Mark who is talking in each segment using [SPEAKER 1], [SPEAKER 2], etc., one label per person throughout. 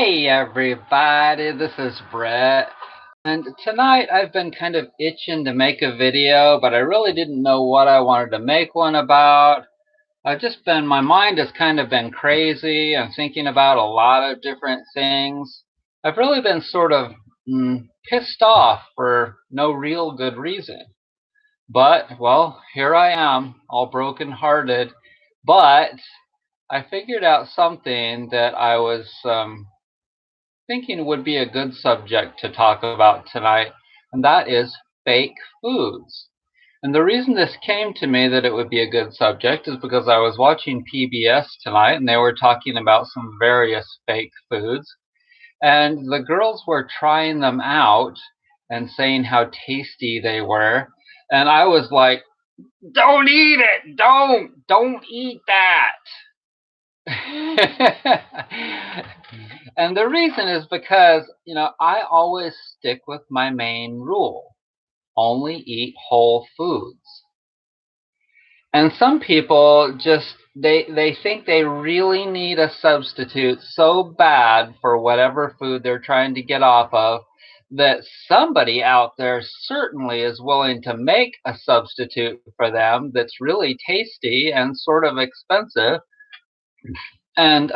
[SPEAKER 1] Hey everybody, this is Brett, and tonight I've been kind of itching to make a video, but I really didn't know what I wanted to make one about. My mind has kind of been crazy. I'm thinking about a lot of different things. I've really been sort of pissed off for no real good reason. But, well, here I am, all broken-hearted, but I figured out something that I was thinking would be a good subject to talk about tonight, and that is fake foods. And the reason this came to me that it would be a good subject is because I was watching PBS tonight and they were talking about some various fake foods, and the girls were trying them out and saying how tasty they were. And I was like, don't eat it! Don't eat that! And the reason is because, I always stick with my main rule. Only eat whole foods. And some people just they think they really need a substitute so bad for whatever food they're trying to get off of that somebody out there certainly is willing to make a substitute for them that's really tasty and sort of expensive. And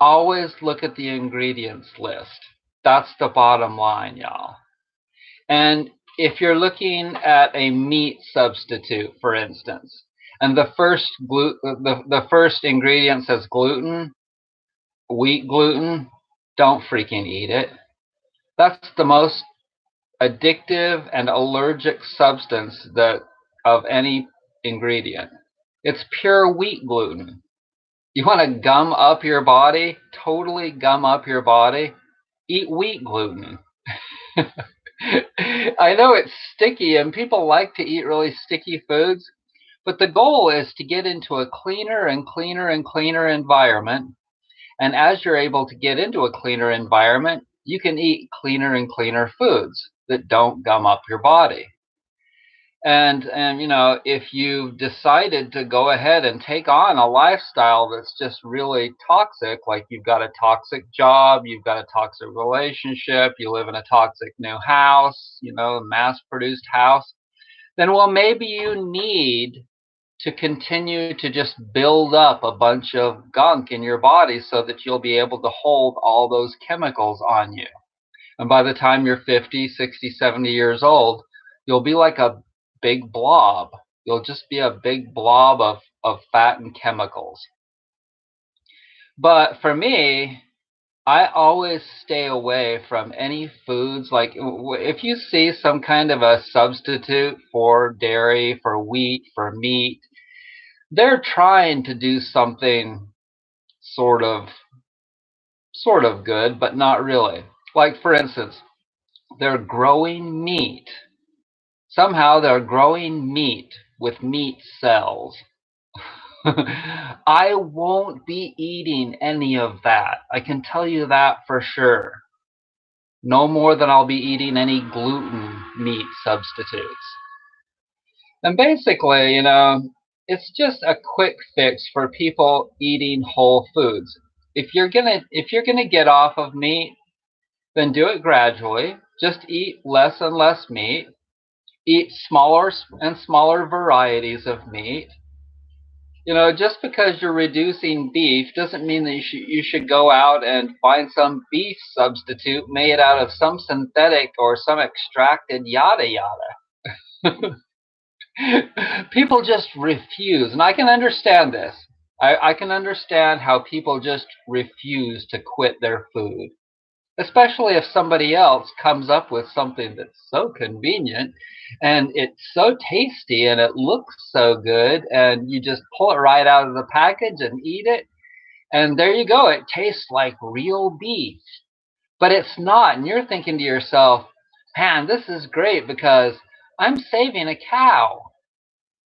[SPEAKER 1] always look at the ingredients list. That's the bottom line, y'all. And if you're looking at a meat substitute, for instance, and the first ingredient says gluten, wheat gluten, don't freaking eat it. That's the most addictive and allergic substance of any ingredient. It's pure wheat gluten. You want to gum up your body, totally gum up your body, eat wheat gluten. I know it's sticky and people like to eat really sticky foods, but the goal is to get into a cleaner and cleaner and cleaner environment. And as you're able to get into a cleaner environment, you can eat cleaner and cleaner foods that don't gum up your body. And if you've decided to go ahead and take on a lifestyle that's just really toxic, like you've got a toxic job, you've got a toxic relationship, you live in a toxic new house, a mass-produced house, then well, maybe you need to continue to just build up a bunch of gunk in your body so that you'll be able to hold all those chemicals on you. And by the time you're 50, 60, 70 years old, you'll be like a big blob. You'll just be a big blob of fat and chemicals. But for me, I always stay away from any foods. Like if you see some kind of a substitute for dairy, for wheat, for meat, they're trying to do something sort of good, but not really. Like for instance, they're growing meat. Somehow they're growing meat with meat cells. I won't be eating any of that. I can tell you that for sure. No more than I'll be eating any gluten meat substitutes. And basically, it's just a quick fix for people eating whole foods. If you're gonna get off of meat, then do it gradually. Just eat less and less meat. Eat smaller and smaller varieties of meat. Just because you're reducing beef doesn't mean that you should go out and find some beef substitute made out of some synthetic or some extracted yada yada. People just refuse, and I can understand this. I can understand how people just refuse to quit their food, especially if somebody else comes up with something that's so convenient and it's so tasty and it looks so good and you just pull it right out of the package and eat it. And there you go. It tastes like real beef, but it's not. And you're thinking to yourself, man, this is great because I'm saving a cow.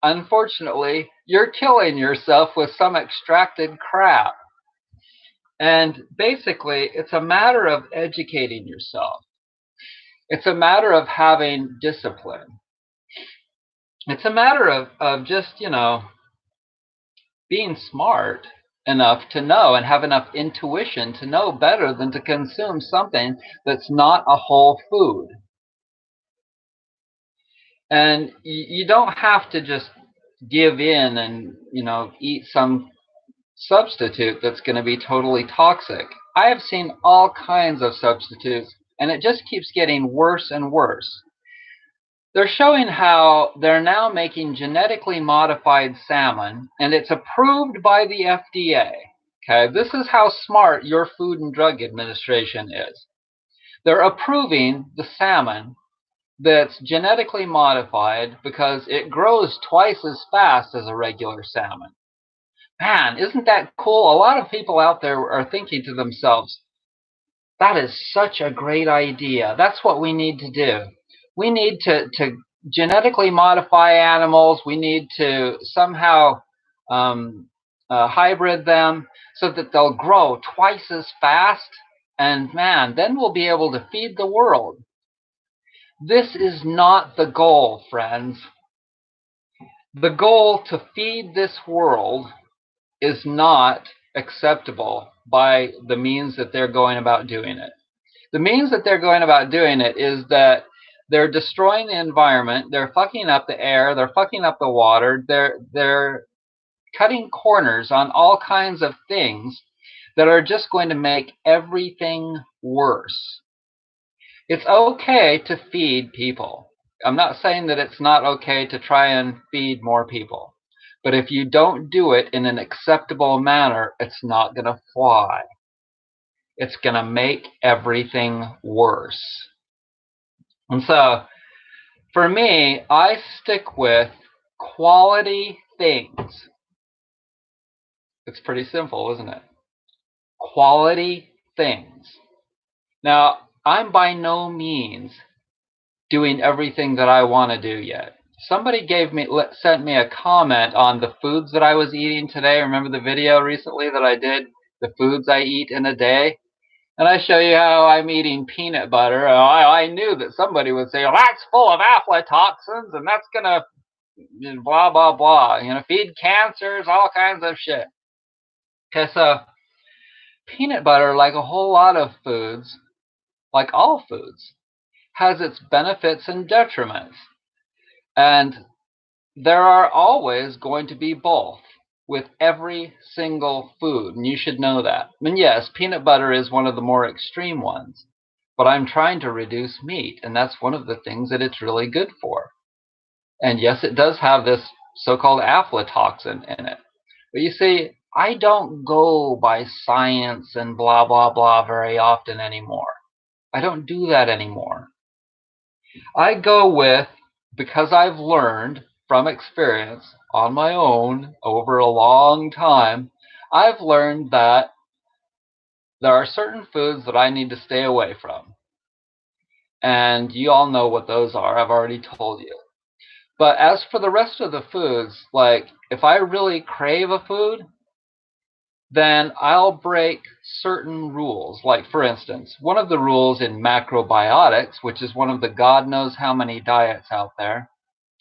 [SPEAKER 1] Unfortunately, you're killing yourself with some extracted crap. And basically, it's a matter of educating yourself. It's a matter of having discipline. It's a matter of just, being smart enough to know and have enough intuition to know better than to consume something that's not a whole food. And you don't have to just give in and, eat some substitute that's going to be totally toxic. I have seen all kinds of substitutes, and it just keeps getting worse and worse. They're showing how they're now making genetically modified salmon, and it's approved by the FDA. Okay, this is how smart your Food and Drug Administration is. They're approving the salmon that's genetically modified because it grows twice as fast as a regular salmon. Man, isn't that cool? A lot of people out there are thinking to themselves, that is such a great idea. That's what we need to do. We need to genetically modify animals. We need to somehow hybrid them so that they'll grow twice as fast. And man, then we'll be able to feed the world. This is not the goal, friends. The goal to feed this world is not acceptable by the means that they're going about doing it. The means that they're going about doing it is that they're destroying the environment, they're fucking up the air, they're fucking up the water, they're cutting corners on all kinds of things that are just going to make everything worse. It's okay to feed people. I'm not saying that it's not okay to try and feed more people. But if you don't do it in an acceptable manner, it's not going to fly. It's going to make everything worse. And so, for me, I stick with quality things. It's pretty simple, isn't it? Quality things. Now, I'm by no means doing everything that I want to do yet. Somebody sent me a comment on the foods that I was eating today. Remember the video recently that I did, the foods I eat in a day? And I show you how I'm eating peanut butter. I knew that somebody would say, well, that's full of aflatoxins, and that's going to blah, blah, blah. Feed cancers, all kinds of shit. Okay, so peanut butter, like a whole lot of foods, like all foods, has its benefits and detriments. And there are always going to be both with every single food, and you should know that. And yes, peanut butter is one of the more extreme ones, but I'm trying to reduce meat, and that's one of the things that it's really good for. And yes, it does have this so-called aflatoxin in it. But you see, I don't go by science and blah, blah, blah very often anymore. I don't do that anymore. I go with, because I've learned from experience on my own over a long time, I've learned that there are certain foods that I need to stay away from. And you all know what those are. I've already told you. But as for the rest of the foods, like if I really crave a food, then I'll break certain rules. Like, for instance, one of the rules in macrobiotics, which is one of the God knows how many diets out there,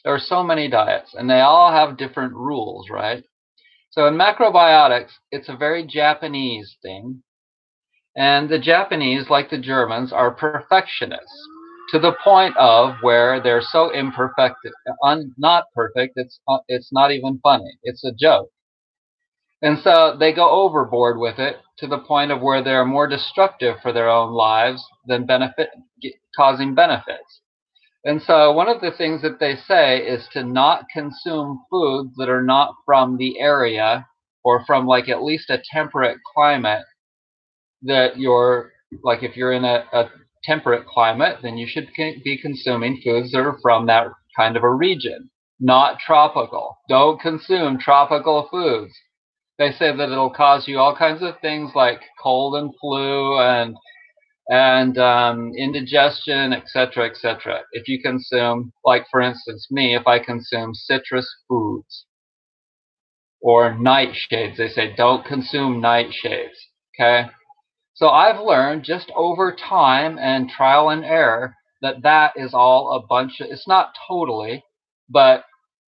[SPEAKER 1] there are so many diets, and they all have different rules, right? So in macrobiotics, it's a very Japanese thing. And the Japanese, like the Germans, are perfectionists to the point of where they're so imperfect, not perfect, it's not even funny. It's a joke. And so they go overboard with it to the point of where they're more destructive for their own lives than causing benefits. And so one of the things that they say is to not consume foods that are not from the area or from like at least a temperate climate that you're, like if you're in a temperate climate, then you should be consuming foods that are from that kind of a region, not tropical. Don't consume tropical foods. They say that it'll cause you all kinds of things like cold and flu and indigestion, etc., etc. If you consume, like for instance, me, if I consume citrus foods or nightshades, they say don't consume nightshades, okay? So I've learned just over time and trial and error that that is all a bunch of, it's not totally, but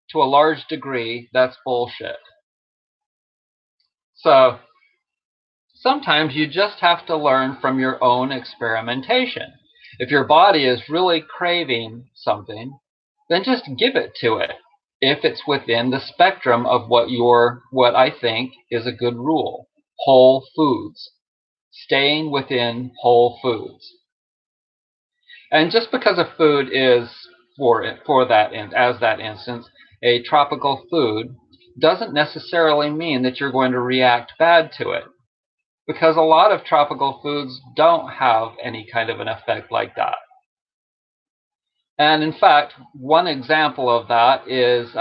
[SPEAKER 1] to a large degree, that's bullshit. So sometimes you just have to learn from your own experimentation. If your body is really craving something, then just give it to it if it's within the spectrum of what I think is a good rule. Whole foods. Staying within whole foods. And just because a food is as that instance, a tropical food, doesn't necessarily mean that you're going to react bad to it. Because a lot of tropical foods don't have any kind of an effect like that. And in fact, one example of that is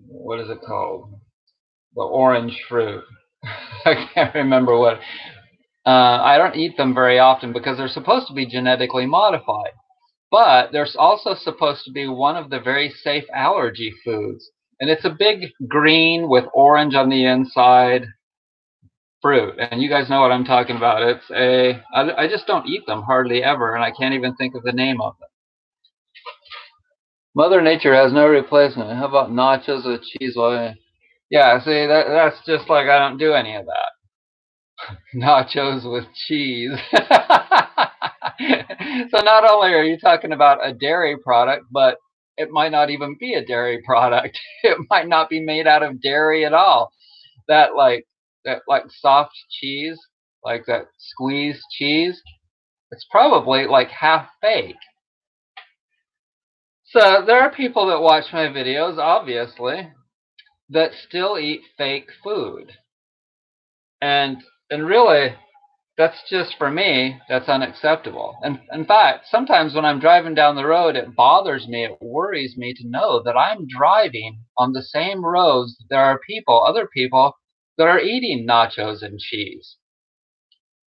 [SPEAKER 1] what is it called? The orange fruit. I can't remember what. I don't eat them very often because they're supposed to be genetically modified. But there's also supposed to be one of the very safe allergy foods. And it's a big green with orange on the inside fruit. And you guys know what I'm talking about. I just don't eat them hardly ever, and I can't even think of the name of them. Mother Nature has no replacement. How about nachos with cheese? Well, yeah, see, that's just like I don't do any of that. Nachos with cheese. So not only are you talking about a dairy product, but it might not even be a dairy product. It might not be made out of dairy at all. That like soft cheese, like that squeezed cheese, it's probably like half fake. So there are people that watch my videos, obviously, that still eat fake food. And really, that's just, for me, that's unacceptable. And in fact, sometimes when I'm driving down the road, it bothers me, it worries me to know that I'm driving on the same roads that there are other people, that are eating nachos and cheese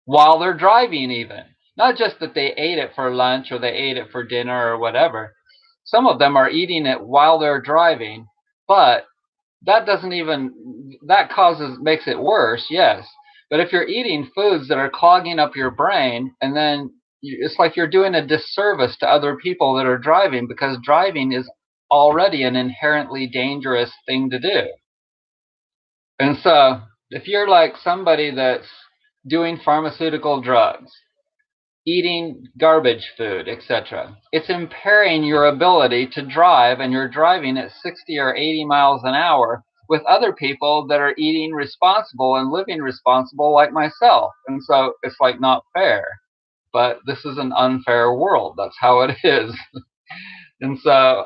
[SPEAKER 1] while they're driving even. Not just that they ate it for lunch or they ate it for dinner or whatever. Some of them are eating it while they're driving, but that makes it worse, yes. But if you're eating foods that are clogging up your brain, and then it's like you're doing a disservice to other people that are driving, because driving is already an inherently dangerous thing to do. And so if you're like somebody that's doing pharmaceutical drugs, eating garbage food, etc., it's impairing your ability to drive, and you're driving at 60 or 80 miles an hour with other people that are eating responsible and living responsible like myself. And so it's like not fair. But this is an unfair world. That's how it is. And so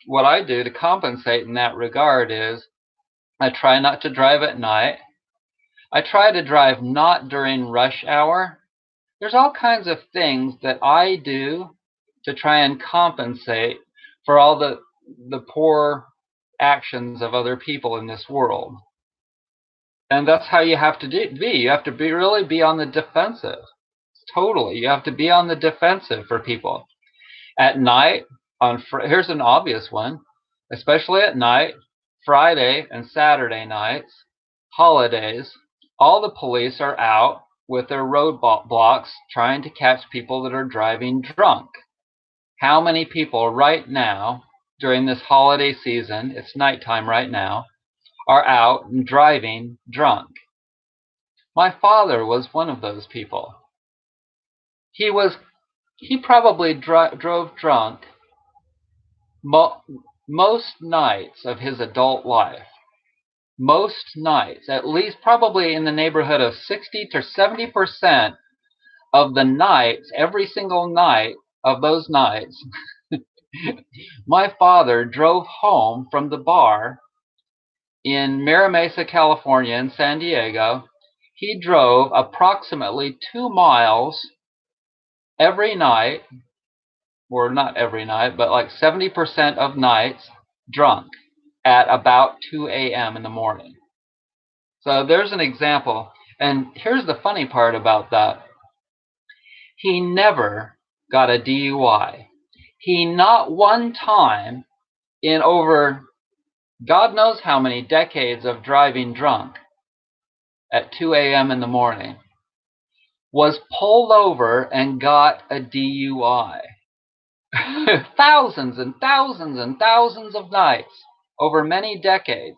[SPEAKER 1] what I do to compensate in that regard is I try not to drive at night. I try to drive not during rush hour. There's all kinds of things that I do to try and compensate for all the poor actions of other people in this world. And that's how you have to be. You have to really be on the defensive. Totally. You have to be on the defensive for people. At night, here's an obvious one, especially at night, Friday and Saturday nights, holidays, all the police are out with their roadblocks trying to catch people that are driving drunk. How many people right now during this holiday season, it's nighttime right now, are out and driving drunk? My father was one of those people. He probably drove drunk most nights of his adult life. Most nights, at least probably in the neighborhood of 60 to 70% of the nights, every single night of those nights, my father drove home from the bar in Mira Mesa, California, in San Diego. He drove approximately 2 miles every night, or not every night, but like 70% of nights, drunk at about 2 a.m. in the morning. So there's an example. And here's the funny part about that. He never got a DUI. He not one time in over God knows how many decades of driving drunk at 2 a.m. in the morning was pulled over and got a DUI. Thousands and thousands and thousands of nights over many decades.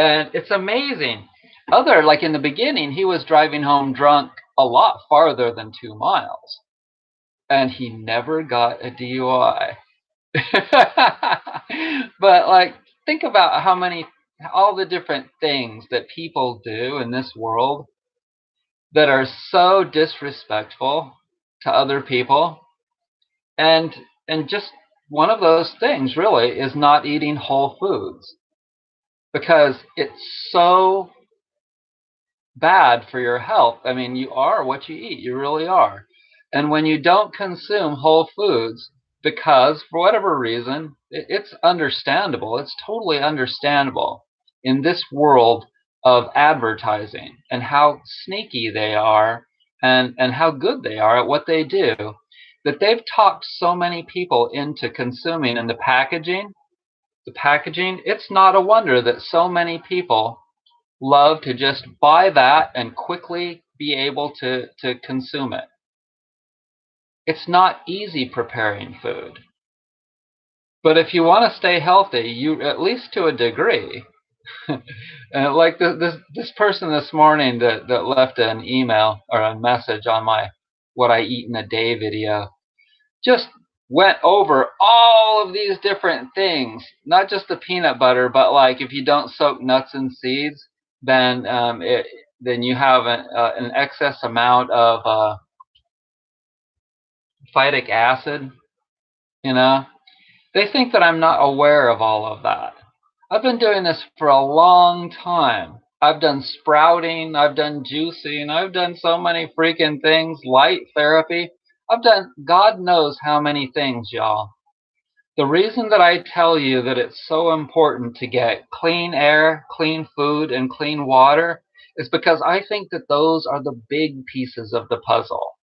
[SPEAKER 1] And it's amazing. Like in the beginning, he was driving home drunk a lot farther than 2 miles, and he never got a DUI. But like, think about all the different things that people do in this world that are so disrespectful to other people. And just one of those things really is not eating whole foods, because it's so bad for your health. I mean, you are what you eat. You really are. And when you don't consume whole foods, because for whatever reason, it's understandable. It's totally understandable in this world of advertising and how sneaky they are, and how good they are at what they do, that they've talked so many people into consuming. And the packaging, it's not a wonder that so many people love to just buy that and quickly be able to consume it. It's not easy preparing food. But if you want to stay healthy, you, at least to a degree, like this person this morning that left an email or a message on my what I eat in a day video, just went over all of these different things, not just the peanut butter, but like if you don't soak nuts and seeds, then then you have an excess amount of phytic acid. You know, they think that I'm not aware of all of that. I've been doing this for a long time. I've done sprouting, I've done juicing, I've done so many freaking things, light therapy. I've done God knows how many things, y'all. The reason that I tell you that it's so important to get clean air, clean food, and clean water is because I think that those are the big pieces of the puzzle.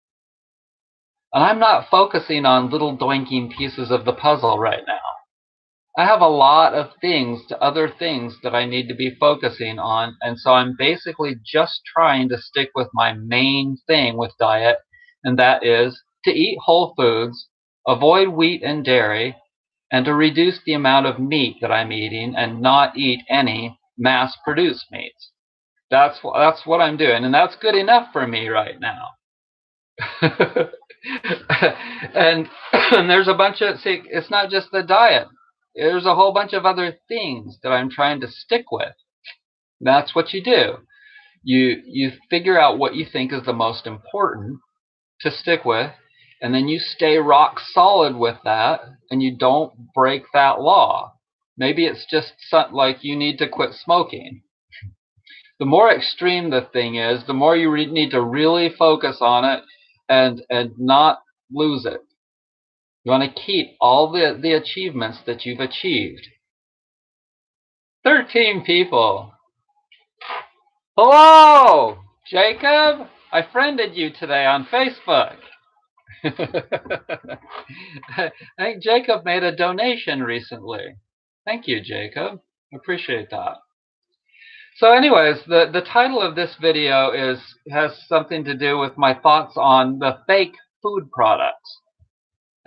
[SPEAKER 1] And I'm not focusing on little doinking pieces of the puzzle right now. I have a lot of other things that I need to be focusing on, and so I'm basically just trying to stick with my main thing with diet, and that is to eat whole foods, avoid wheat and dairy, and to reduce the amount of meat that I'm eating and not eat any mass-produced meats. That's what I'm doing, and that's good enough for me right now. and there's a bunch of, see, it's not just the diet. There's a whole bunch of other things that I'm trying to stick with. That's what you do. You figure out what you think is the most important to stick with, and then you stay rock solid with that, and you don't break that law. Maybe it's just something like you need to quit smoking. The more extreme the thing is, the more you need to really focus on it and not lose it. You want to keep all the achievements that you've achieved. 13 people. Hello, Jacob. I friended you today on Facebook. I think Jacob made a donation recently. Thank you, Jacob. I appreciate that. So anyways, the title of this video has something to do with my thoughts on the fake food products.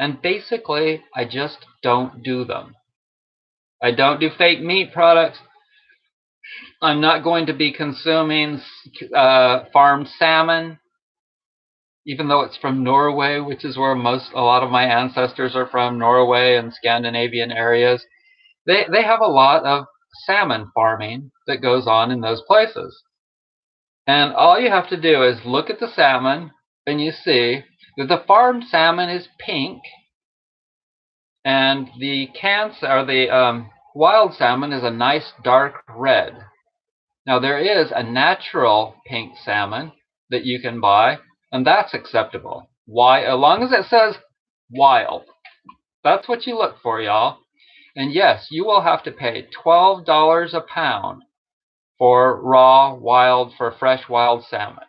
[SPEAKER 1] And basically, I just don't do them. I don't do fake meat products. I'm not going to be consuming farmed salmon, even though it's from Norway, which is where a lot of my ancestors are from, Norway and Scandinavian areas. They have a lot of salmon farming that goes on in those places. And all you have to do is look at the salmon, and you see that the farmed salmon is pink, and the wild salmon is a nice dark red. Now there is a natural pink salmon that you can buy, and that's acceptable. Why? As long as it says wild. That's what you look for, y'all. And yes, you will have to pay $12 a pound for for fresh wild salmon.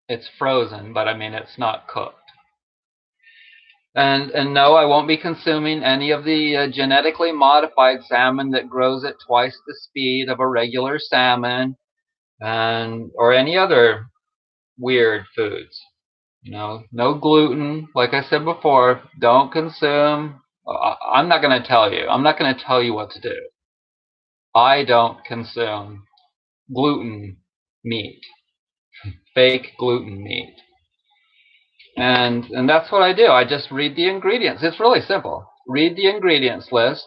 [SPEAKER 1] It's frozen, but I mean, it's not cooked. And no, I won't be consuming any of the genetically modified salmon that grows at twice the speed of a regular salmon, or any other weird foods. No gluten. Like I said before, don't consume. I'm not going to tell you. I'm not going to tell you what to do. I don't consume gluten meat, fake gluten meat. And that's what I do. I just read the ingredients. It's really simple. Read the ingredients list,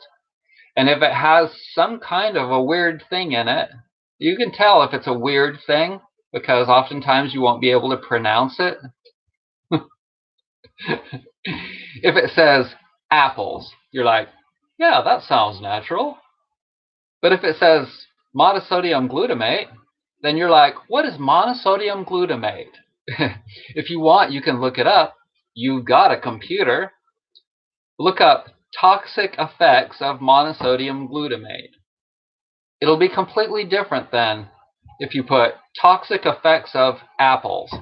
[SPEAKER 1] and if it has some kind of a weird thing in it, you can tell if it's a weird thing because oftentimes you won't be able to pronounce it. If it says apples, you're like, yeah, that sounds natural. But if it says monosodium glutamate, then you're like, what is monosodium glutamate? If you want, you can look it up. You've got a computer. Look up toxic effects of monosodium glutamate. It'll be completely different than if you put toxic effects of apples.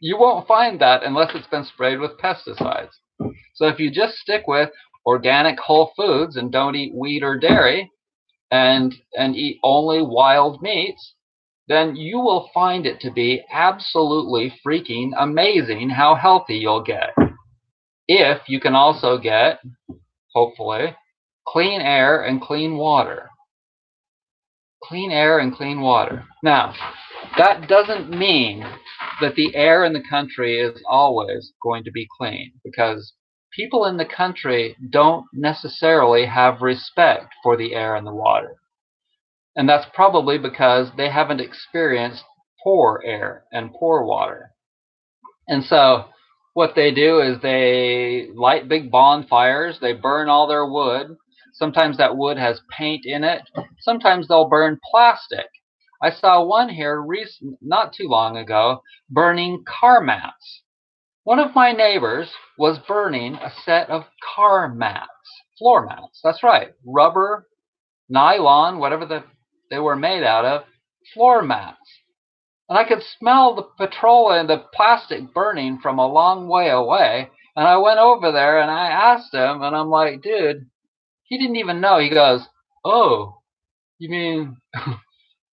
[SPEAKER 1] You won't find that unless it's been sprayed with pesticides. So if you just stick with organic whole foods and don't eat wheat or dairy and eat only wild meats, then you will find it to be absolutely freaking amazing how healthy you'll get. If you can also get, hopefully, clean air and clean water. Clean air and clean water. Now, that doesn't mean that the air in the country is always going to be clean, because people in the country don't necessarily have respect for the air and the water. And that's probably because they haven't experienced poor air and poor water. And so what they do is they light big bonfires, they burn all their wood. Sometimes that wood has paint in it. Sometimes they'll burn plastic. I saw one here not too long ago burning car mats. One of my neighbors was burning a set of car mats, floor mats. That's right, rubber, nylon, whatever they were made out of, floor mats. And I could smell the petroleum and the plastic burning from a long way away. And I went over there and I asked him, and I'm like, dude, he didn't even know. He goes, oh, you mean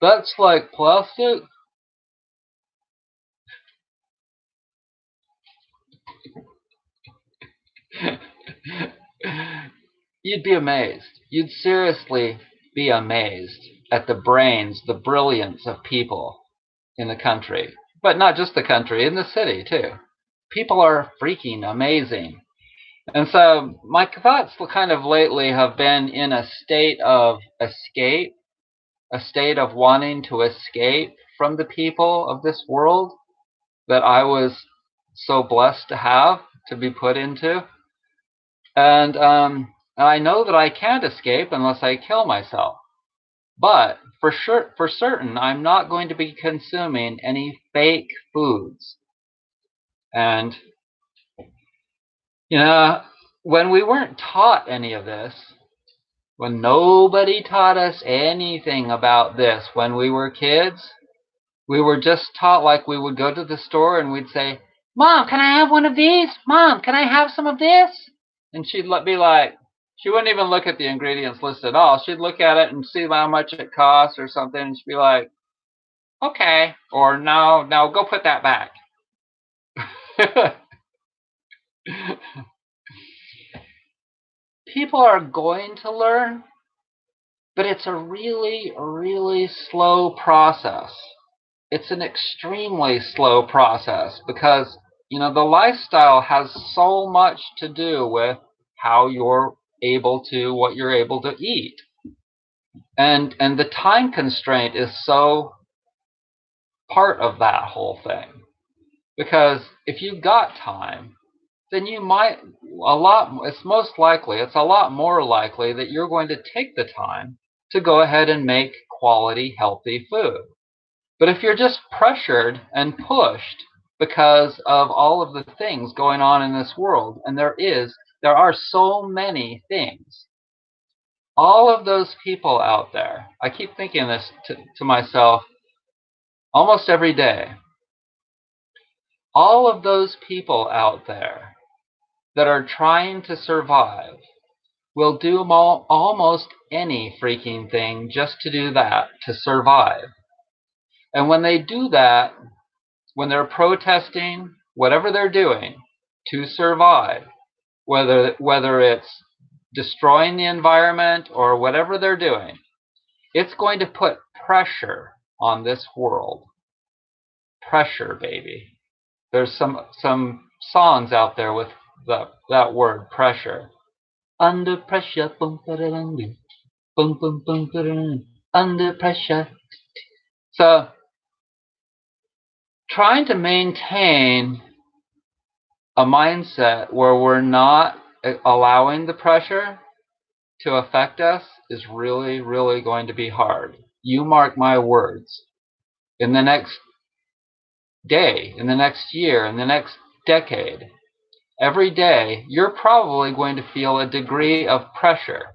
[SPEAKER 1] that's like plastic? You'd be amazed. You'd seriously be amazed at the brains, the brilliance of people in the country. But not just the country, in the city too. People are freaking amazing. And so my thoughts kind of lately have been in a state of escape, a state of wanting to escape from the people of this world that I was so blessed to have, to be put into. And I know that I can't escape unless I kill myself. But for sure, for certain, I'm not going to be consuming any fake foods. And, you know, when we weren't taught any of this, when nobody taught us anything about this when we were kids, we were just taught, like, we would go to the store and we'd say, Mom, can I have one of these? Mom, can I have some of this? And she'd be like, she wouldn't even look at the ingredients list at all. She'd look at it and see how much it costs or something, and she'd be like, okay, or no, go put that back. People are going to learn, but it's a really, really slow process. It's an extremely slow process because, you know, the lifestyle has so much to do with how you're able to, what you're able to eat. And the time constraint is so part of that whole thing. Because if you've got time, then you might, it's most likely, it's a lot more likely that you're going to take the time to go ahead and make quality, healthy food. But if you're just pressured and pushed because of all of the things going on in this world, and there are so many things, all of those people out there, I keep thinking this to myself almost every day, all of those people out there that are trying to survive will do almost any freaking thing just to do that, to survive. And when they do that, when they're protesting, whatever they're doing to survive, whether it's destroying the environment or whatever they're doing, It's going to put pressure on this world. Pressure, baby. There's some songs out there with that word, pressure. Under pressure, boom, boom, boom, boom, under pressure. So, trying to maintain a mindset where we're not allowing the pressure to affect us is really, really going to be hard. You mark my words. In the next day, in the next year, in the next decade, every day, you're probably going to feel a degree of pressure.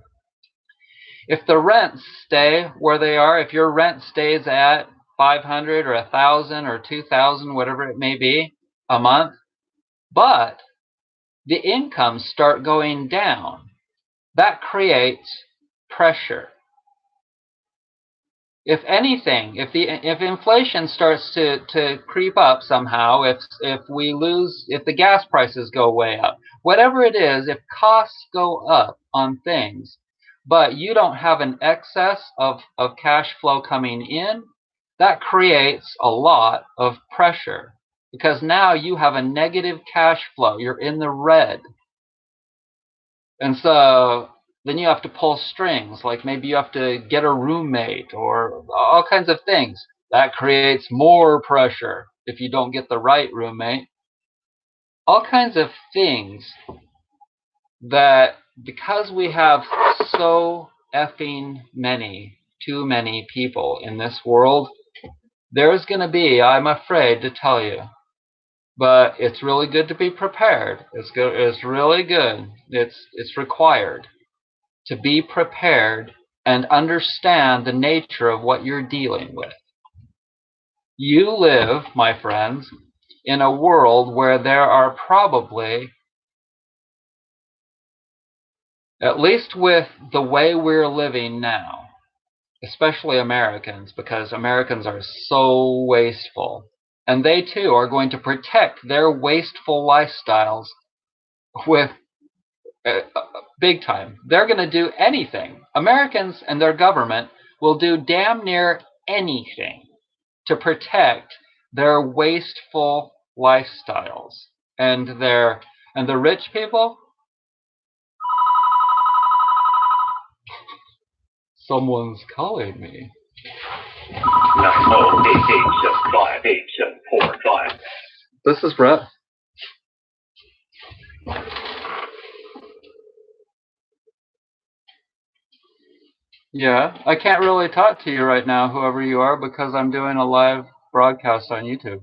[SPEAKER 1] If the rents stay where they are, if your rent stays at 500 or 1,000 or 2,000, whatever it may be, a month, but the incomes start going down, that creates pressure. If anything, if inflation starts to creep up somehow, if the gas prices go way up, whatever it is, if costs go up on things, but you don't have an excess of cash flow coming in, that creates a lot of pressure because now you have a negative cash flow. You're in the red. And so then you have to pull strings, like maybe you have to get a roommate or all kinds of things. That creates more pressure if you don't get the right roommate. All kinds of things that because we have so effing too many people in this world, there's going to be, I'm afraid to tell you, but it's really good to be prepared. It's really good. It's required to be prepared and understand the nature of what you're dealing with. You live, my friends, in a world where there are probably, at least with the way we're living now, especially Americans, because Americans are so wasteful, and they too are going to protect their wasteful lifestyles with big time. They're going to do anything. Americans and their government will do damn near anything to protect their wasteful lifestyles. And the rich people, someone's calling me. This is Brett. Yeah, I can't really talk to you right now, whoever you are, because I'm doing a live broadcast on YouTube.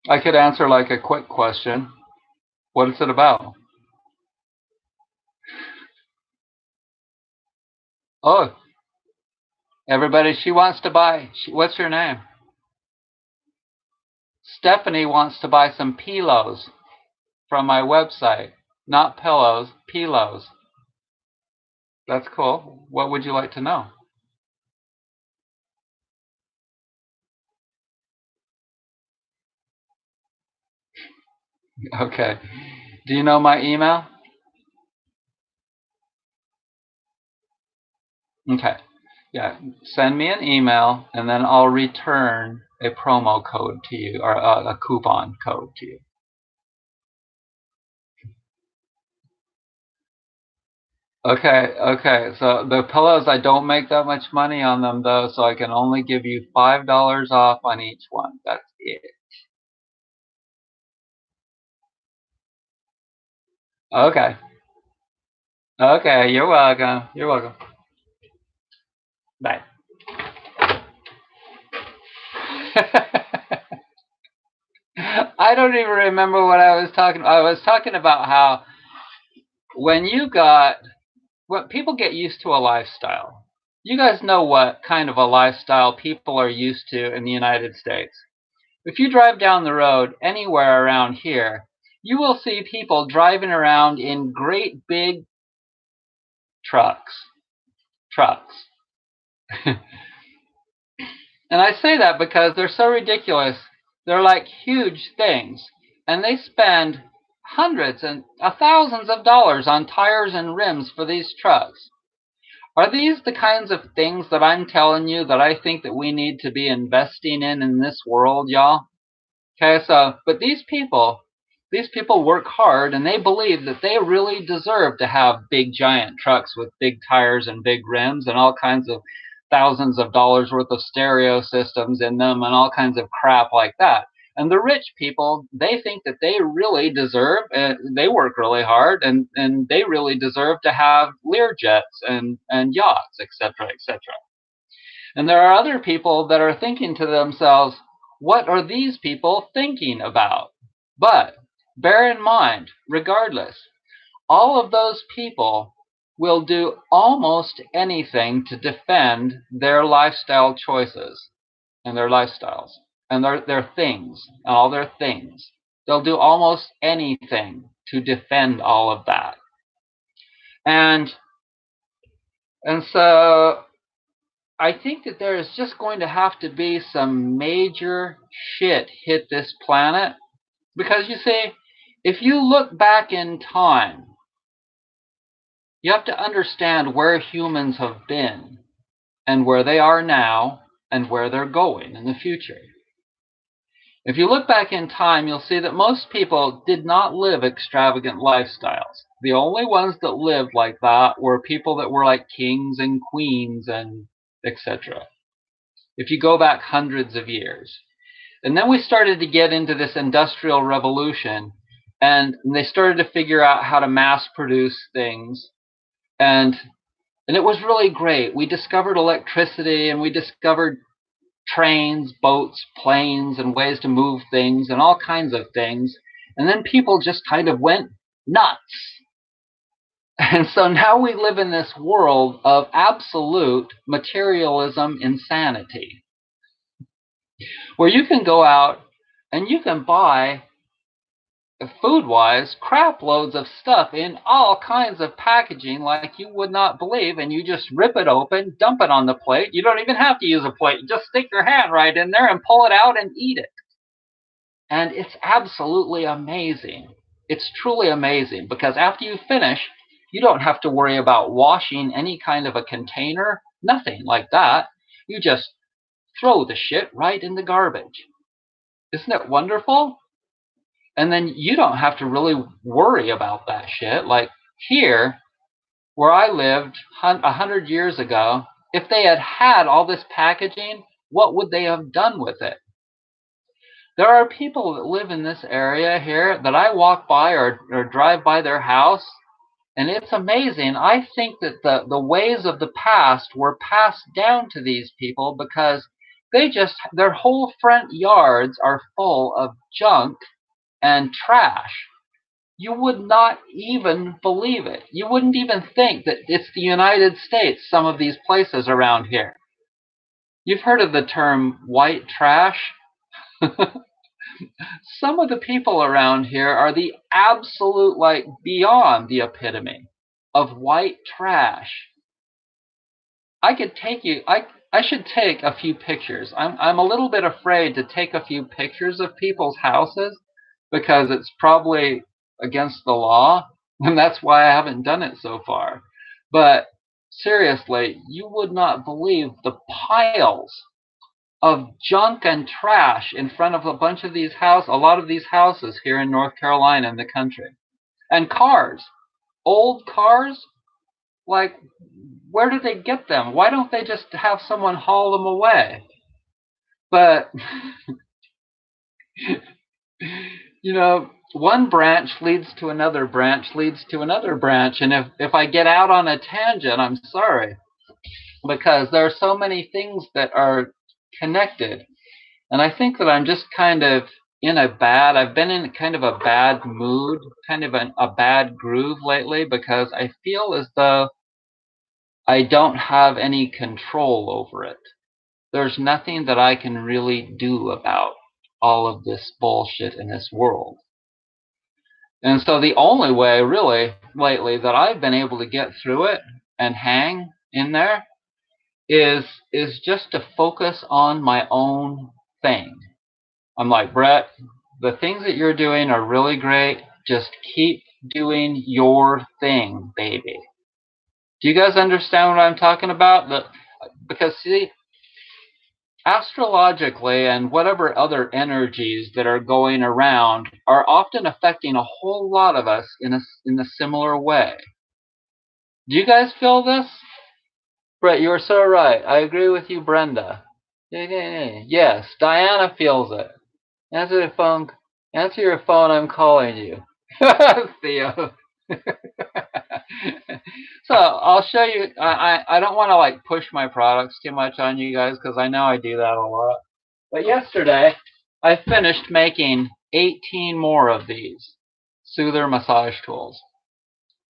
[SPEAKER 1] I could answer like a quick question. What is it about? Oh, everybody, she wants to buy, what's your name? Stephanie wants to buy some pillows from my website. Not pillows, pillows. That's cool. What would you like to know? Okay. Do you know my email? Okay. Yeah. Send me an email and then I'll return a promo code to you or a coupon code to you. Okay. So the pillows, I don't make that much money on them though, so I can only give you $5 off on each one. That's it. Okay. Okay, you're welcome. You're welcome. Bye. I don't even remember what I was talking about. I was talking about how when people get used to a lifestyle. You guys know what kind of a lifestyle people are used to in the United States. If you drive down the road anywhere around here, you will see people driving around in great big trucks. And I say that because they're so ridiculous. They're like huge things. And they spend hundreds and thousands of dollars on tires and rims for these trucks. Are these the kinds of things that I'm telling you that I think that we need to be investing in this world, y'all? Okay, so, but these people work hard and they believe that they really deserve to have big giant trucks with big tires and big rims and all kinds of thousands of dollars worth of stereo systems in them and all kinds of crap like that. And the rich people, they think that they really deserve, they work really hard and they really deserve to have Learjets and yachts, etc., etc. And there are other people that are thinking to themselves, what are these people thinking about? But bear in mind, regardless, all of those people will do almost anything to defend their lifestyle choices and their lifestyles and their things and all their things. They'll do almost anything to defend all of that. And so I think that there is just going to have to be some major shit hit this planet. Because you see, if you look back in time, you have to understand where humans have been and where they are now and where they're going in the future. If you look back in time, you'll see that most people did not live extravagant lifestyles. The only ones that lived like that were people that were like kings and queens and etc. If you go back hundreds of years. And then we started to get into this industrial revolution, and they started to figure out how to mass produce things. And it was really great. We discovered electricity, and we discovered trains, boats, planes, and ways to move things, and all kinds of things. And then people just kind of went nuts. And so now we live in this world of absolute materialism insanity, where you can go out and you can buy, food-wise, crap loads of stuff in all kinds of packaging like you would not believe, and you just rip it open, dump it on the plate. You don't even have to use a plate. You just stick your hand right in there and pull it out and eat it. And it's absolutely amazing. It's truly amazing, because after you finish, you don't have to worry about washing any kind of a container, nothing like that. You just throw the shit right in the garbage. Isn't it wonderful? And then you don't have to really worry about that shit. Like here, where I lived 100 years ago, if they had had all this packaging, what would they have done with it? There are people that live in this area here that I walk by or drive by their house, and it's amazing. I think that the ways of the past were passed down to these people because their whole front yards are full of junk and trash. You would not even believe it. You wouldn't even think that it's the United States, some of these places around here. You've heard of the term white trash? Some of the people around here are the absolute, like, beyond the epitome of white trash. I should take a few pictures. I'm a little bit afraid to take a few pictures of people's houses because it's probably against the law, and that's why I haven't done it so far. But seriously, you would not believe the piles of junk and trash in front of a lot of these houses here in North Carolina in the country. And cars, old cars, like, where do they get them? Why don't they just have someone haul them away? But, you know, one branch leads to another branch, leads to another branch. And if I get out on a tangent, I'm sorry, because there are so many things that are connected. And I think that I'm just kind of I've been in kind of a bad mood, kind of a bad groove lately, because I feel as though I don't have any control over it. There's nothing that I can really do about all of this bullshit in this world. And so the only way, really, lately, that I've been able to get through it and hang in there is just to focus on my own thing. I'm like, Brett, the things that you're doing are really great, Just keep doing your thing, baby. Do you guys understand what I'm talking about? Because see, astrologically and whatever other energies that are going around are often affecting a whole lot of us in a similar way. Do you guys feel this? Brett, you are so right. I agree with you, Brenda. Yes, Diana feels it. Answer your phone. Answer your phone. I'm calling you. Theo. So I'll show you. I don't want to like push my products too much on you guys because I know I do that a lot. But yesterday I finished making 18 more of these soother massage tools.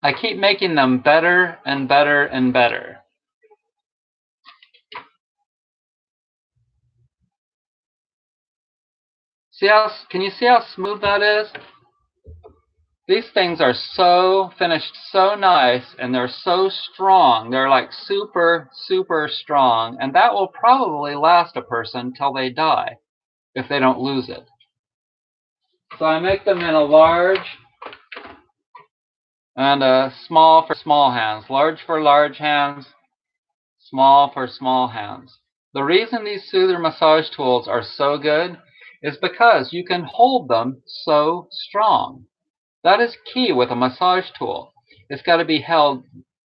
[SPEAKER 1] I keep making them better and better and better. Can you see how smooth that is? These things are so finished so nice and they're so strong. They're like super, super strong. And that will probably last a person till they die if they don't lose it. So I make them in a large and a small for small hands. Large for large hands, small for small hands. The reason these soother massage tools are so good is because you can hold them so strong. That is key with a massage tool. It's got to be held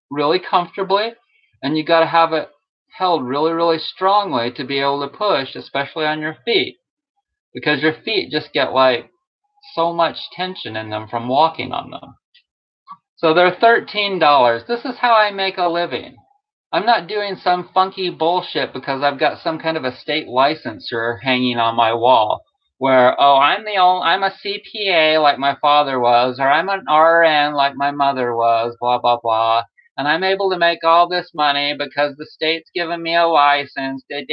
[SPEAKER 1] really comfortably, and you got to have it held really, really strongly to be able to push, especially on your feet, because your feet just get like so much tension in them from walking on them. So they're $13. This is how I make a living. I'm not doing some funky bullshit because I've got some kind of a state licensure hanging on my wall where, oh, I'm a CPA like my father was, or I'm an RN like my mother was, blah, blah, blah. And I'm able to make all this money because the state's given me a license. And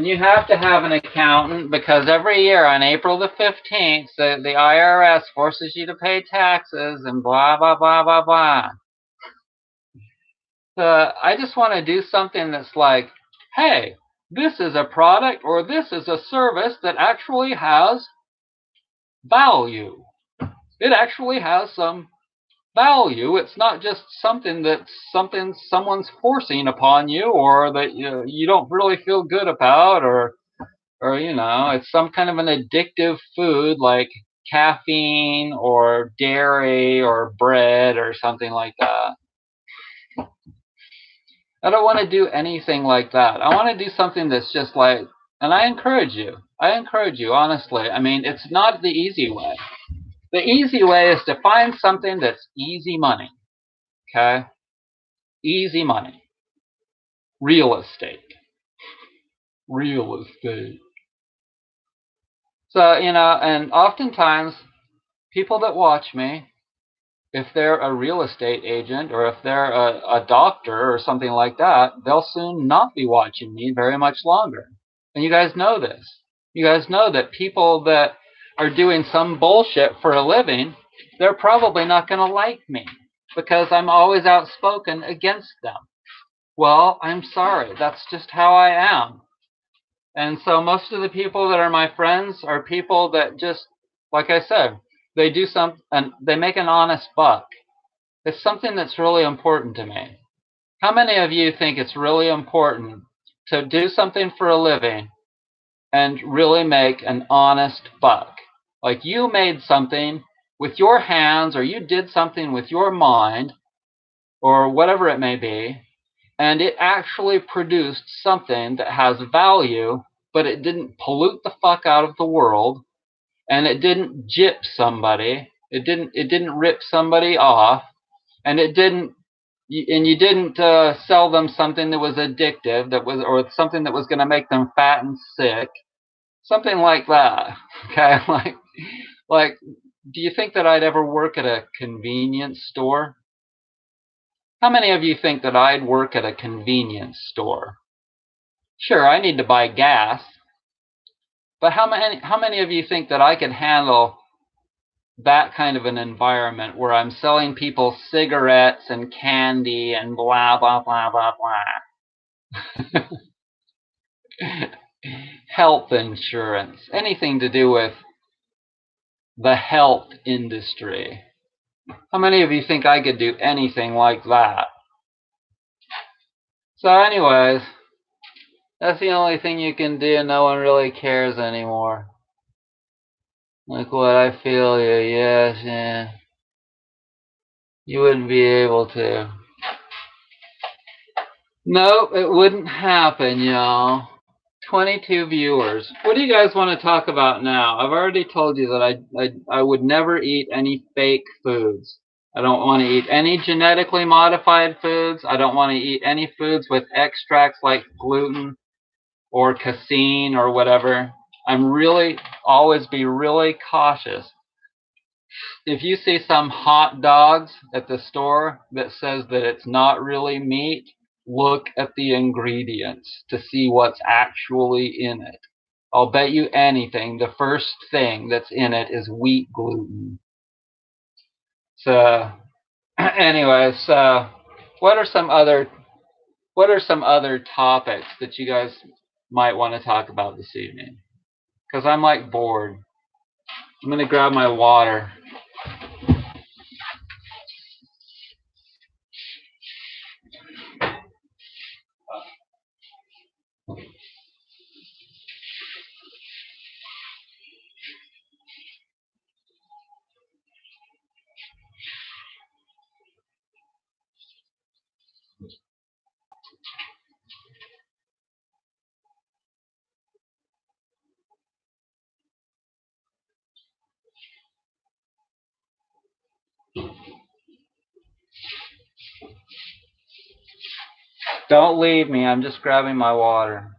[SPEAKER 1] you have to have an accountant because every year on April the 15th, the IRS forces you to pay taxes and blah, blah, blah, blah, blah. I just want to do something that's like, hey, this is a product or this is a service that actually has value. It actually has some value. It's not just something someone's forcing upon you or that you don't really feel good about or it's some kind of an addictive food like caffeine or dairy or bread or something like that. I don't want to do anything like that. I want to do something that's just like, and I encourage you, honestly. I mean, it's not the easy way. The easy way is to find something that's easy money, okay? Easy money. Real estate. Real estate. So, and oftentimes people that watch me, if they're a real estate agent or if they're a doctor or something like that, they'll soon not be watching me very much longer. And you guys know this. You guys know that people that are doing some bullshit for a living, they're probably not going to like me because I'm always outspoken against them. Well, I'm sorry. That's just how I am. And so most of the people that are my friends are people that just, like I said, they do something and they make an honest buck. It's something that's really important to me. How many of you think it's really important to do something for a living and really make an honest buck? Like you made something with your hands or you did something with your mind or whatever it may be, and it actually produced something that has value, but it didn't pollute the fuck out of the world, and it didn't gyp somebody. It didn't rip somebody off, and you didn't sell them something that was addictive, or something that was going to make them fat and sick, something like that. Okay, like, do you think that I'd ever work at a convenience store? How many of you think that I'd work at a convenience store? Sure, I need to buy gas, but how many of you think that I could handle that kind of an environment where I'm selling people cigarettes and candy and blah, blah, blah, blah, blah? Health insurance, anything to do with the health industry. How many of you think I could do anything like that? So anyways, that's the only thing you can do. No one really cares anymore. Like what I feel you, yes, yeah. You wouldn't be able to. Nope, it wouldn't happen, y'all. 22 viewers. What do you guys want to talk about now? I've already told you that I would never eat any fake foods. I don't want to eat any genetically modified foods. I don't want to eat any foods with extracts like gluten or casein or whatever. I'm really always be really cautious. If you see some hot dogs at the store that says that it's not really meat, look at the ingredients to see what's actually in it. I'll bet you anything the first thing that's in it is wheat gluten. So anyway, so what are some other topics that you guys might want to talk about this evening? Because I'm like bored. I'm gonna grab my water. Don't leave me. I'm just grabbing my water.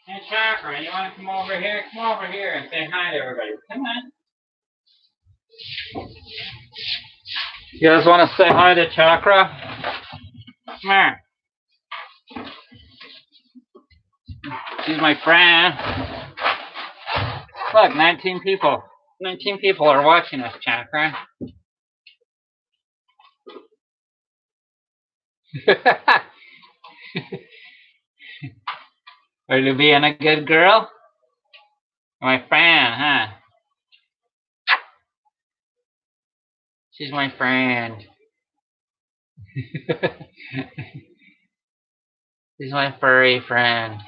[SPEAKER 1] Hey, Chakra, you want to come over here? Come over here and say hi to everybody. Come on. You guys want to say hi to Chakra? Come here. She's my friend. Look, 19 people. 19 people are watching us, Chakra. Are you being a good girl? My friend, huh? She's my friend. She's my furry friend.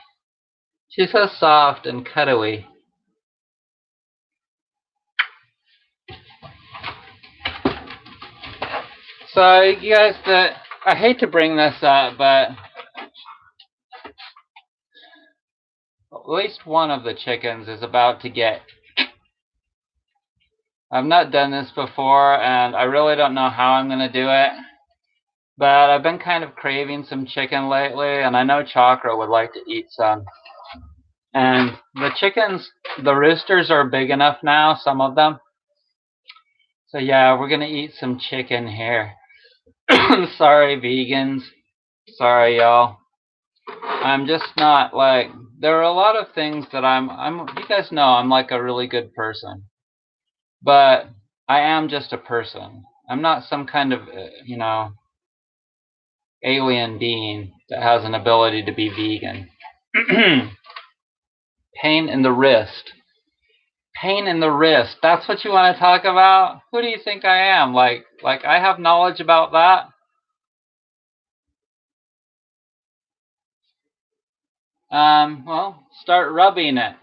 [SPEAKER 1] She's so soft and cuddly. So you guys, I hate to bring this up, but at least one of the chickens is about to get. I've not done this before, and I really don't know how I'm going to do it. But I've been kind of craving some chicken lately, and I know Chakra would like to eat some. And the chickens, the roosters are big enough now, some of them. So yeah, we're going to eat some chicken here. Sorry, vegans. Sorry, y'all. I'm just not like, there are a lot of things that you guys know I'm like a really good person. But I am just a person. I'm not some kind of, alien being that has an ability to be vegan. Pain in the wrist. Pain in the wrist. That's what you want to talk about? Who do you think I am? Like I have knowledge about that? Well, start rubbing it.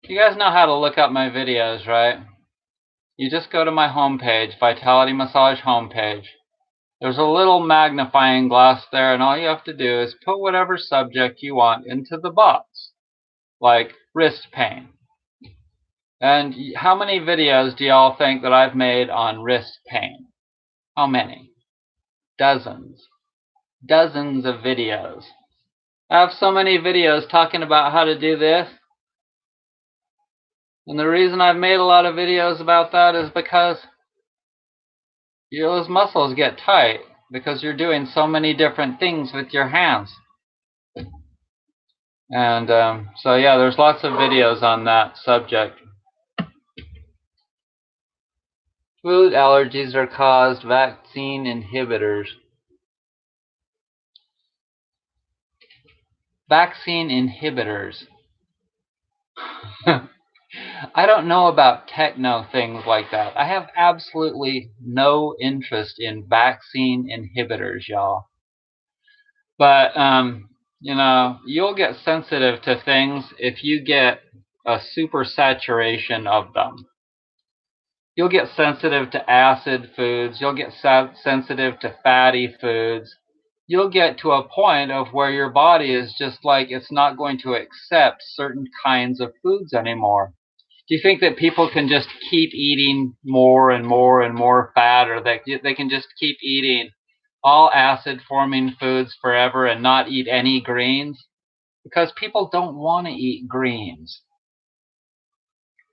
[SPEAKER 1] You guys know how to look up my videos, right? You just go to my homepage, Vitality Massage homepage. There's a little magnifying glass there, and all you have to do is put whatever subject you want into the box, like wrist pain. And how many videos do y'all think that I've made on wrist pain? How many? Dozens. Dozens of videos. I have so many videos talking about how to do this. And the reason I've made a lot of videos about that is because those muscles get tight because you're doing so many different things with your hands. And so yeah, there's lots of videos on that subject. Food allergies are caused vaccine inhibitors. Vaccine inhibitors. I don't know about techno things like that. I have absolutely no interest in vaccine inhibitors, y'all. But, you'll get sensitive to things if you get a super saturation of them. You'll get sensitive to acid foods. You'll get sensitive to fatty foods. You'll get to a point of where your body is just like it's not going to accept certain kinds of foods anymore. Do you think that people can just keep eating more and more and more fat, or that they can just keep eating all acid-forming foods forever and not eat any greens? Because people don't want to eat greens.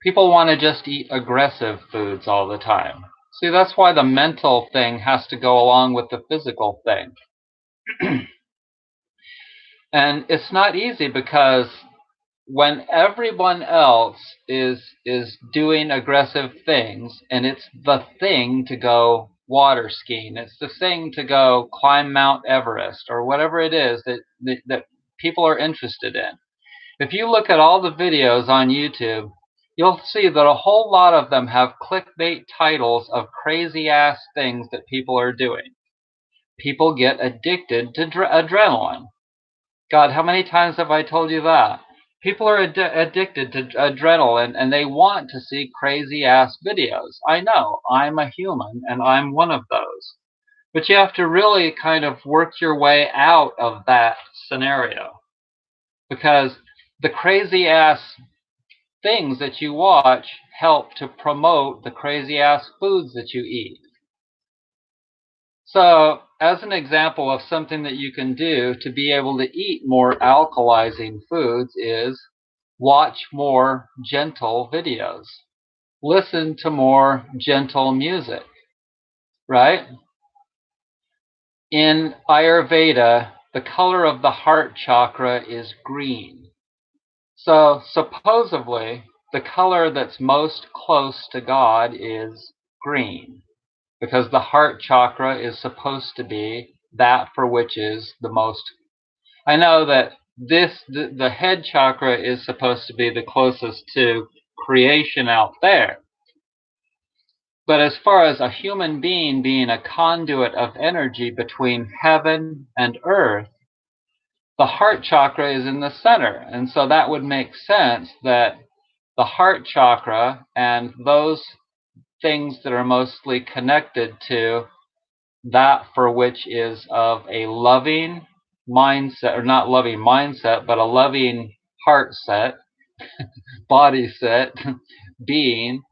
[SPEAKER 1] People want to just eat aggressive foods all the time. See, that's why the mental thing has to go along with the physical thing. And it's not easy because when everyone else is doing aggressive things, and it's the thing to go water skiing, it's the thing to go climb Mount Everest, or whatever it is that people are interested in. If you look at all the videos on YouTube, you'll see that a whole lot of them have clickbait titles of crazy ass things that people are doing. People get addicted to adrenaline. God, how many times have I told you that? People are addicted to adrenaline, and they want to see crazy ass videos. I know, I'm a human and I'm one of those. But you have to really kind of work your way out of that scenario, because the crazy ass things that you watch help to promote the crazy ass foods that you eat. So, as an example of something that you can do to be able to eat more alkalizing foods is watch more gentle videos. Listen to more gentle music, right? In Ayurveda, the color of the heart chakra is green. So, supposedly, the color that's most close to God is green, because the heart chakra is supposed to be that for which is the most. I know that the head chakra is supposed to be the closest to creation out there. But as far as a human being a conduit of energy between heaven and earth, the heart chakra is in the center. And so that would make sense that the heart chakra and those things that are mostly connected to that for which is of a loving mindset, or not loving mindset, but a loving heart set, body set, being,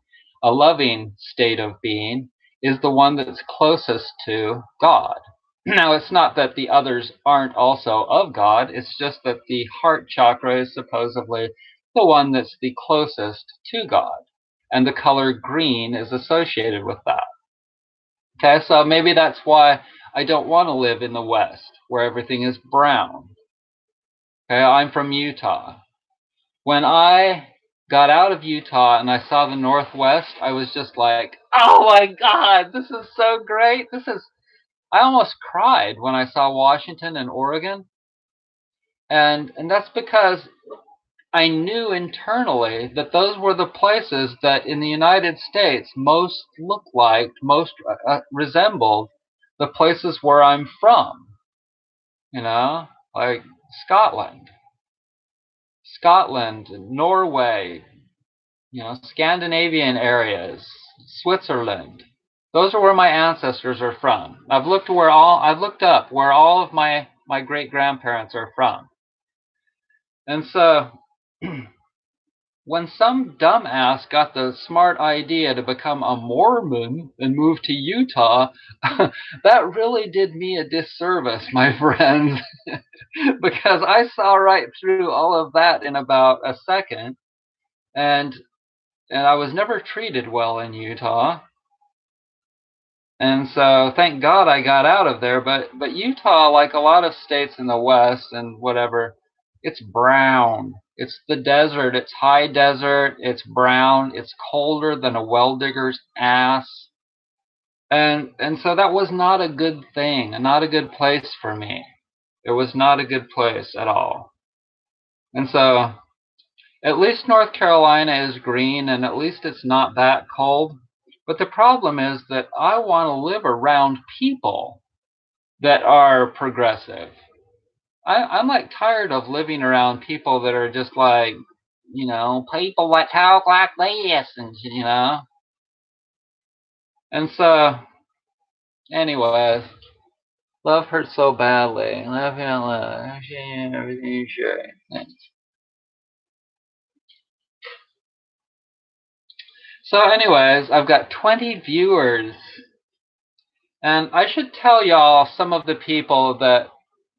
[SPEAKER 1] a loving state of being, is the one that's closest to God. Now, it's not that the others aren't also of God, it's just that the heart chakra is supposedly the one that's the closest to God, and the color green is associated with that. Okay, so maybe that's why I don't want to live in the West, where everything is brown. Okay, I'm from Utah. When I got out of Utah and I saw the Northwest, I was just like, oh my God, this is so great. I almost cried when I saw Washington and Oregon. And that's because I knew internally that those were the places that in the United States most looked like, most resembled the places where I'm from. Like Scotland, Norway, Scandinavian areas, Switzerland. Those are where my ancestors are from. I've looked up where all of my great grandparents are from. And so when some dumbass got the smart idea to become a Mormon and move to Utah, that really did me a disservice, my friends, because I saw right through all of that in about a second, and I was never treated well in Utah. And so thank God I got out of there. But Utah, like a lot of states in the West and whatever, it's brown. It's the desert. It's high desert. It's brown. It's colder than a well digger's ass. And so that was not a good thing, and not a good place for me. It was not a good place at all. And so at least North Carolina is green, and at least it's not that cold. But the problem is that I want to live around people that are progressive. I'm like tired of living around people that are just like, people that talk like this, and. And so, anyways, love hurts so badly. Love you, love. Everything you share. Thanks. So, anyways, I've got 20 viewers. And I should tell y'all some of the people that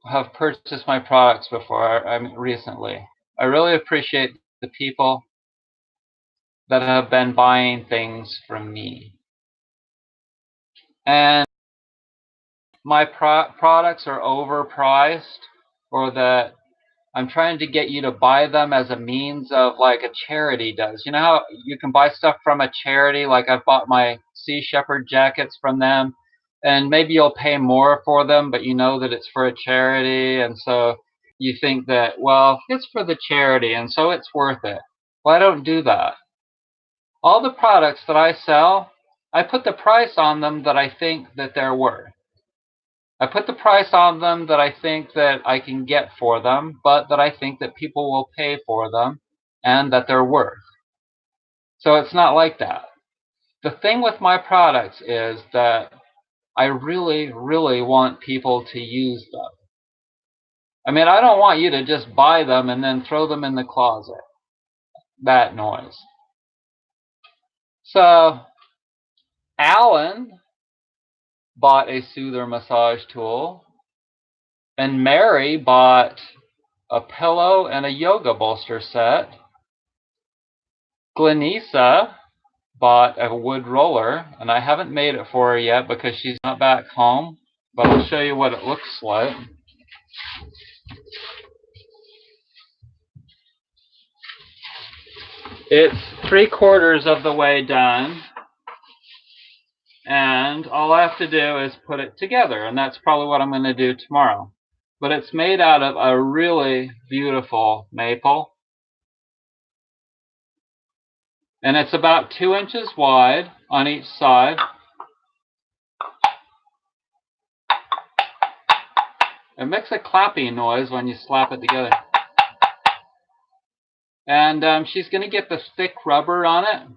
[SPEAKER 1] have purchased my products before, recently. I really appreciate the people that have been buying things from me. And my products are overpriced, or that I'm trying to get you to buy them as a means of like a charity does. You know how you can buy stuff from a charity? Like I've bought my Sea Shepherd jackets from them, and maybe you'll pay more for them, but you know that it's for a charity, and so you think that, well, it's for the charity, and so it's worth it. Well, I don't do that. All the products that I sell, I put the price on them that I think that they're worth. I put the price on them that I think that I can get for them, but that I think that people will pay for them and that they're worth. So it's not like that. The thing with my products is that I really, really want people to use them. I mean, I don't want you to just buy them and then throw them in the closet. That noise. So, Alan bought a soother massage tool, and Mary bought a pillow and a yoga bolster set. Glenisa bought a wood roller, and I haven't made it for her yet because she's not back home, but I'll show you what it looks like. It's 3/4 of the way done, and all I have to do is put it together, and that's probably what I'm going to do tomorrow. But it's made out of a really beautiful maple, and it's about 2 inches wide on each side. It makes a clapping noise when you slap it together. And she's going to get the thick rubber on it,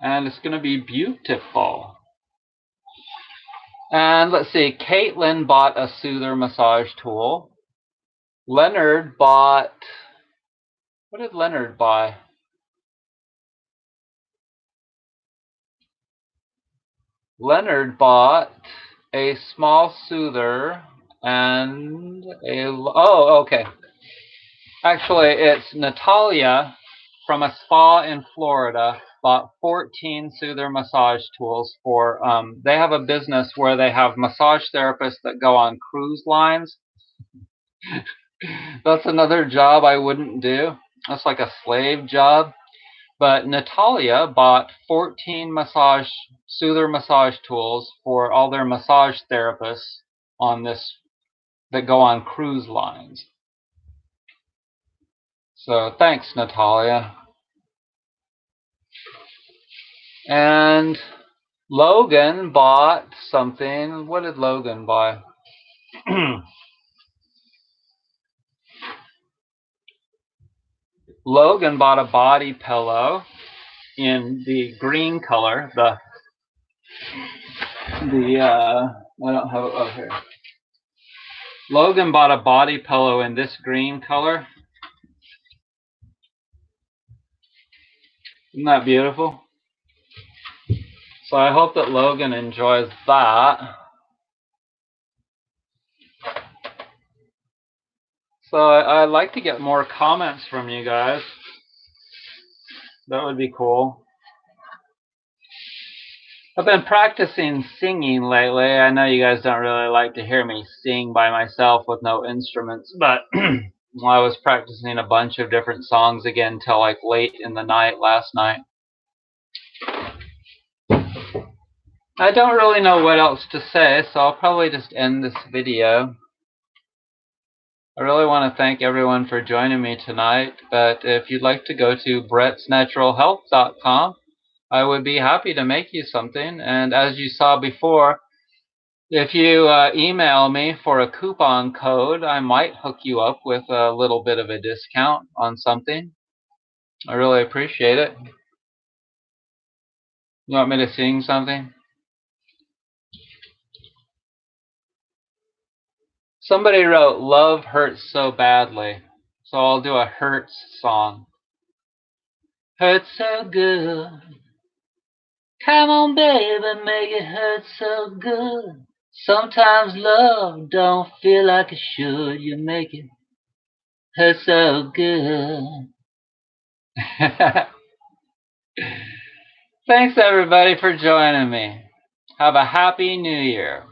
[SPEAKER 1] and it's going to be beautiful. And let's see, Caitlin bought a soother massage tool. Leonard bought, what did Leonard buy? Leonard bought a small soother and okay. Actually, it's Natalia from a spa in Florida bought 14 soother massage tools for, they have a business where they have massage therapists that go on cruise lines. That's another job I wouldn't do. That's like a slave job. But Natalia bought 14 soother massage tools for all their massage therapists on this that go on cruise lines. So thanks, Natalia. And Logan bought something. What did Logan buy? Logan bought a body pillow in the green color. I don't have it up here. Logan bought a body pillow in this green color. Isn't that beautiful? So I hope that Logan enjoys that. So I'd like to get more comments from you guys. That would be cool. I've been practicing singing lately. I know you guys don't really like to hear me sing by myself with no instruments, but I was practicing a bunch of different songs again till like late in the night last night. I don't really know what else to say, so I'll probably just end this video. I really want to thank everyone for joining me tonight, but if you'd like to go to brettsnaturalhealth.com, I would be happy to make you something. And as you saw before, if you email me for a coupon code, I might hook you up with a little bit of a discount on something. I really appreciate it. You want me to sing something? Somebody wrote, "Love hurts so badly," so I'll do a Hurts song. Hurts so good. Come on, baby, make it hurt so good. Sometimes love don't feel like it should. You make it hurt so good. Thanks, everybody, for joining me. Have a happy new year.